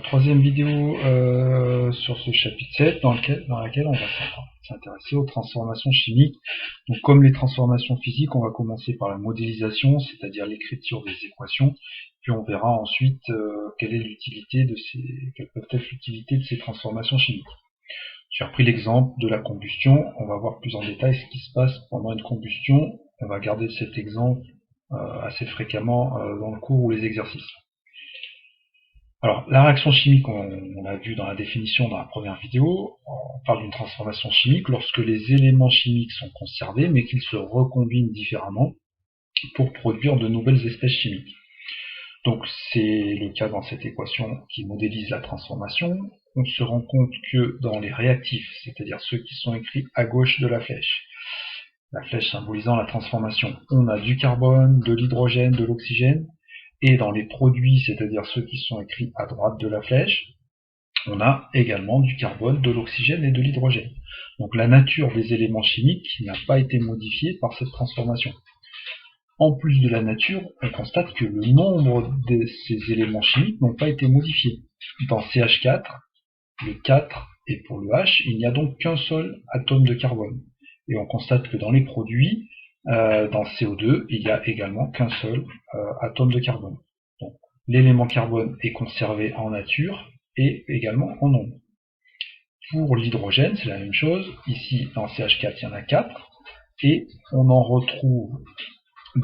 troisième vidéo sur ce chapitre 7 dans laquelle on va s'intéresser aux transformations chimiques. Donc, comme les transformations physiques, on va commencer par la modélisation, c'est-à-dire l'écriture des équations, puis on verra ensuite quelle peut être l'utilité de ces transformations chimiques. J'ai repris l'exemple de la combustion, on va voir plus en détail ce qui se passe pendant une combustion. On va garder cet exemple assez fréquemment dans le cours ou les exercices. Alors, la réaction chimique, on l'a vu dans la définition dans la première vidéo, on parle d'une transformation chimique lorsque les éléments chimiques sont conservés mais qu'ils se recombinent différemment pour produire de nouvelles espèces chimiques. Donc c'est le cas dans cette équation qui modélise la transformation. On se rend compte que dans les réactifs, c'est-à-dire ceux qui sont écrits à gauche de la flèche symbolisant la transformation, on a du carbone, de l'hydrogène, de l'oxygène. Et dans les produits, c'est-à-dire ceux qui sont écrits à droite de la flèche, on a également du carbone, de l'oxygène et de l'hydrogène. Donc la nature des éléments chimiques n'a pas été modifiée par cette transformation. En plus de la nature, on constate que le nombre de ces éléments chimiques n'ont pas été modifiés. Dans CH4, le 4 et pour le H, il n'y a donc qu'un seul atome de carbone. Et on constate que dans les produits, dans CO2, il n'y a également qu'un seul atome de carbone. Donc, l'élément carbone est conservé en nature et également en nombre. Pour l'hydrogène, c'est la même chose. Ici, dans CH4, il y en a 4. Et on en retrouve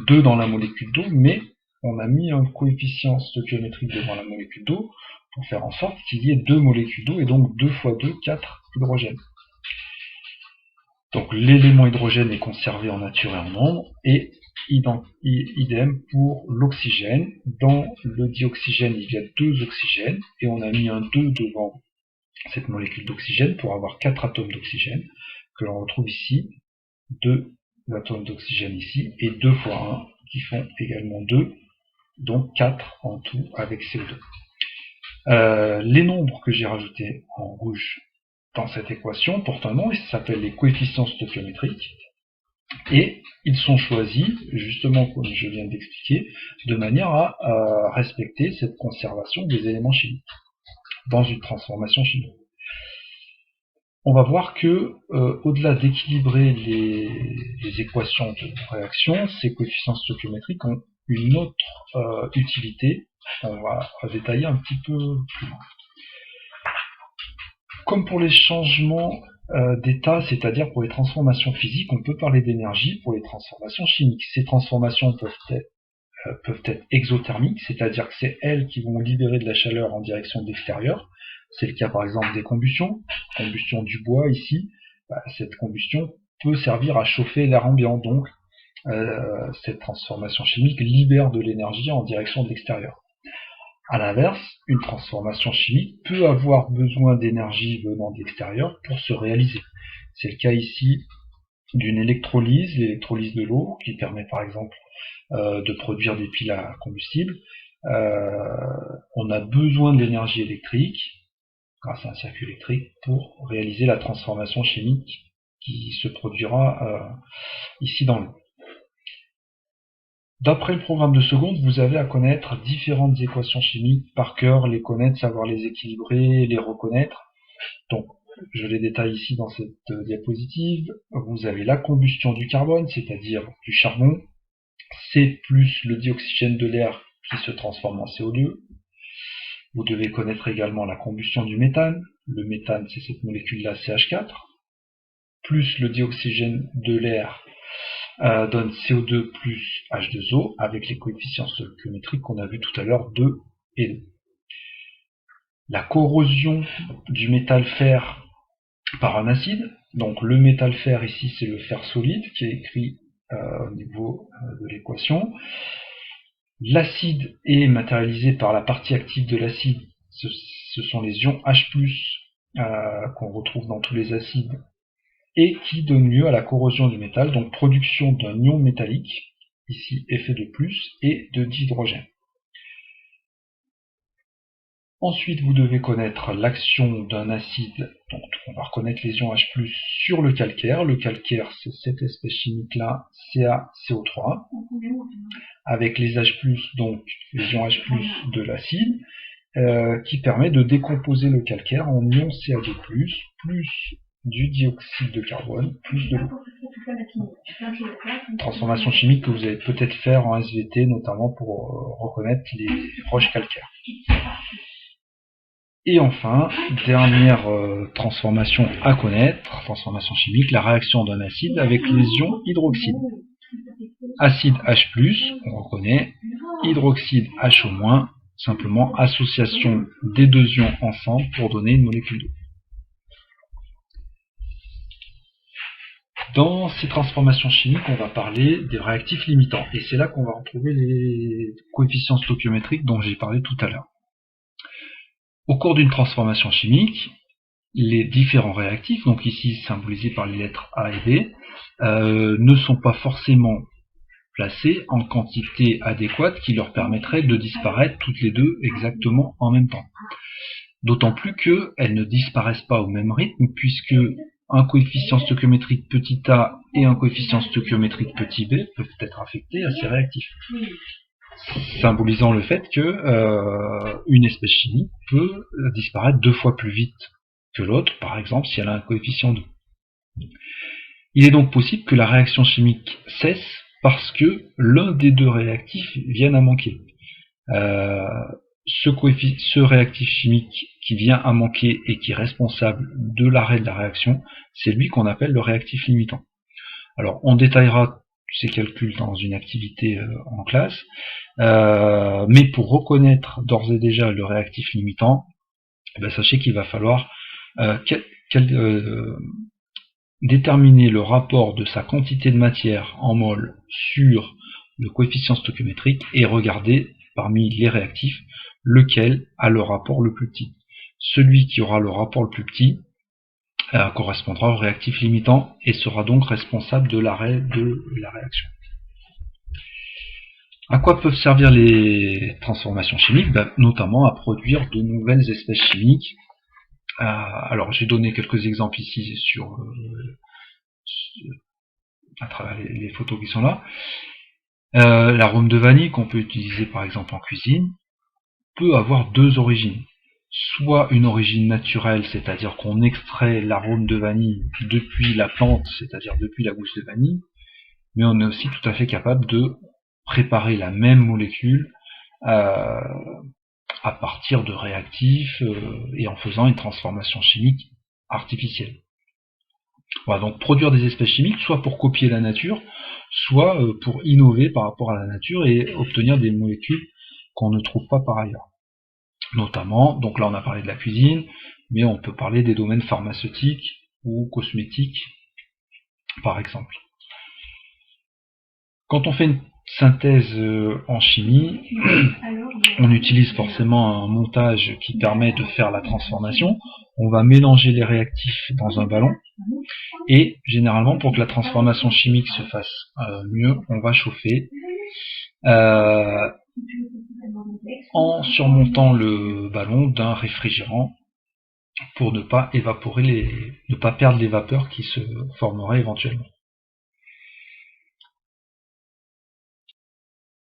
2 dans la molécule d'eau, mais on a mis un coefficient stoichiométrique devant la molécule d'eau pour faire en sorte qu'il y ait 2 molécules d'eau, et donc 2 fois 2, 4 hydrogènes. Donc l'élément hydrogène est conservé en nature et en nombre, et idem pour l'oxygène. Dans le dioxygène, il y a 2 oxygènes, et on a mis un 2 devant cette molécule d'oxygène pour avoir 4 atomes d'oxygène, que l'on retrouve ici, 2 atomes d'oxygène ici, et 2 fois 1, qui font également 2, donc 4 en tout avec CO2. Les nombres que j'ai rajoutés en rouge dans cette équation portent un nom, et ça s'appelle les coefficients stoichiométriques, et ils sont choisis, justement comme je viens d'expliquer, de manière à respecter cette conservation des éléments chimiques dans une transformation chimique. On va voir que, au-delà d'équilibrer les équations de réaction, ces coefficients stoichiométriques ont une autre utilité. On va détailler un petit peu plus loin. Comme pour les changements d'état, c'est-à-dire pour les transformations physiques, on peut parler d'énergie pour les transformations chimiques. Ces transformations peuvent être exothermiques, c'est-à-dire que c'est elles qui vont libérer de la chaleur en direction de l'extérieur. C'est le cas par exemple des combustions. Combustion du bois ici, cette combustion peut servir à chauffer l'air ambiant, donc cette transformation chimique libère de l'énergie en direction de l'extérieur. A l'inverse, une transformation chimique peut avoir besoin d'énergie venant de l'extérieur pour se réaliser. C'est le cas ici d'une électrolyse, l'électrolyse de l'eau, qui permet par exemple de produire des piles à combustible. On a besoin d'énergie électrique, grâce à un circuit électrique, pour réaliser la transformation chimique qui se produira ici dans l'eau. D'après le programme de seconde, vous avez à connaître différentes équations chimiques par cœur, les connaître, savoir les équilibrer, les reconnaître. Donc, je les détaille ici dans cette diapositive. Vous avez la combustion du carbone, c'est-à-dire du charbon, C plus le dioxygène de l'air qui se transforme en CO2. Vous devez connaître également la combustion du méthane. Le méthane, c'est cette molécule-là, CH4, plus le dioxygène de l'air donne CO2 plus H2O avec les coefficients stoichiométriques qu'on a vu tout à l'heure, 2 et 2. La corrosion du métal fer par un acide, donc le métal fer ici c'est le fer solide qui est écrit au niveau de l'équation. L'acide est matérialisé par la partie active de l'acide, ce sont les ions H+, qu'on retrouve dans tous les acides, et qui donne lieu à la corrosion du métal, donc production d'un ion métallique, ici Fe2+, et de dihydrogène. Ensuite, vous devez connaître l'action d'un acide, donc on va reconnaître les ions H+, sur le calcaire. Le calcaire, c'est cette espèce chimique-là, CaCO3, avec les H+, donc les ions H+, de l'acide, qui permet de décomposer le calcaire en ions Ca2+, plus du dioxyde de carbone, plus de l'eau. Transformation chimique que vous allez peut-être faire en SVT, notamment pour reconnaître les roches calcaires. Et enfin, dernière transformation à connaître, transformation chimique, la réaction d'un acide avec les ions hydroxyde. Acide H+, on reconnaît, hydroxyde HO-, simplement association des deux ions ensemble pour donner une molécule d'eau. Dans ces transformations chimiques, on va parler des réactifs limitants, et c'est là qu'on va retrouver les coefficients stoichiométriques dont j'ai parlé tout à l'heure. Au cours d'une transformation chimique, les différents réactifs, donc ici symbolisés par les lettres A et B, ne sont pas forcément placés en quantité adéquate qui leur permettrait de disparaître toutes les deux exactement en même temps. D'autant plus qu'elles ne disparaissent pas au même rythme, puisque un coefficient stoichiométrique petit a et un coefficient stoichiométrique petit b peuvent être affectés à ces réactifs, symbolisant le fait que une espèce chimique peut disparaître 2 fois plus vite que l'autre, par exemple si elle a un coefficient 2. Il est donc possible que la réaction chimique cesse parce que l'un des deux réactifs vienne à manquer. Ce réactif chimique qui vient à manquer et qui est responsable de l'arrêt de la réaction, c'est lui qu'on appelle le réactif limitant. Alors on détaillera ces calculs dans une activité en classe, mais pour reconnaître d'ores et déjà le réactif limitant, sachez qu'il va falloir déterminer le rapport de sa quantité de matière en mol sur le coefficient stoichiométrique et regarder parmi les réactifs lequel a le rapport le plus petit. Celui qui aura le rapport le plus petit correspondra au réactif limitant et sera donc responsable de l'arrêt de la réaction. À quoi peuvent servir les transformations chimiques? Notamment à produire de nouvelles espèces chimiques. Alors j'ai donné quelques exemples ici à travers les photos qui sont là. L'arôme de vanille qu'on peut utiliser par exemple en cuisine peut avoir deux origines. Soit une origine naturelle, c'est-à-dire qu'on extrait l'arôme de vanille depuis la plante, c'est-à-dire depuis la gousse de vanille, mais on est aussi tout à fait capable de préparer la même molécule à partir de réactifs et en faisant une transformation chimique artificielle. Voilà, donc produire des espèces chimiques, soit pour copier la nature, soit pour innover par rapport à la nature et obtenir des molécules qu'on ne trouve pas par ailleurs. Notamment, donc là on a parlé de la cuisine, mais on peut parler des domaines pharmaceutiques ou cosmétiques, par exemple. Quand on fait une synthèse en chimie, on utilise forcément un montage qui permet de faire la transformation. On va mélanger les réactifs dans un ballon, et généralement pour que la transformation chimique se fasse mieux, on va chauffer en surmontant le ballon d'un réfrigérant pour ne pas évaporer ne pas perdre les vapeurs qui se formeraient éventuellement.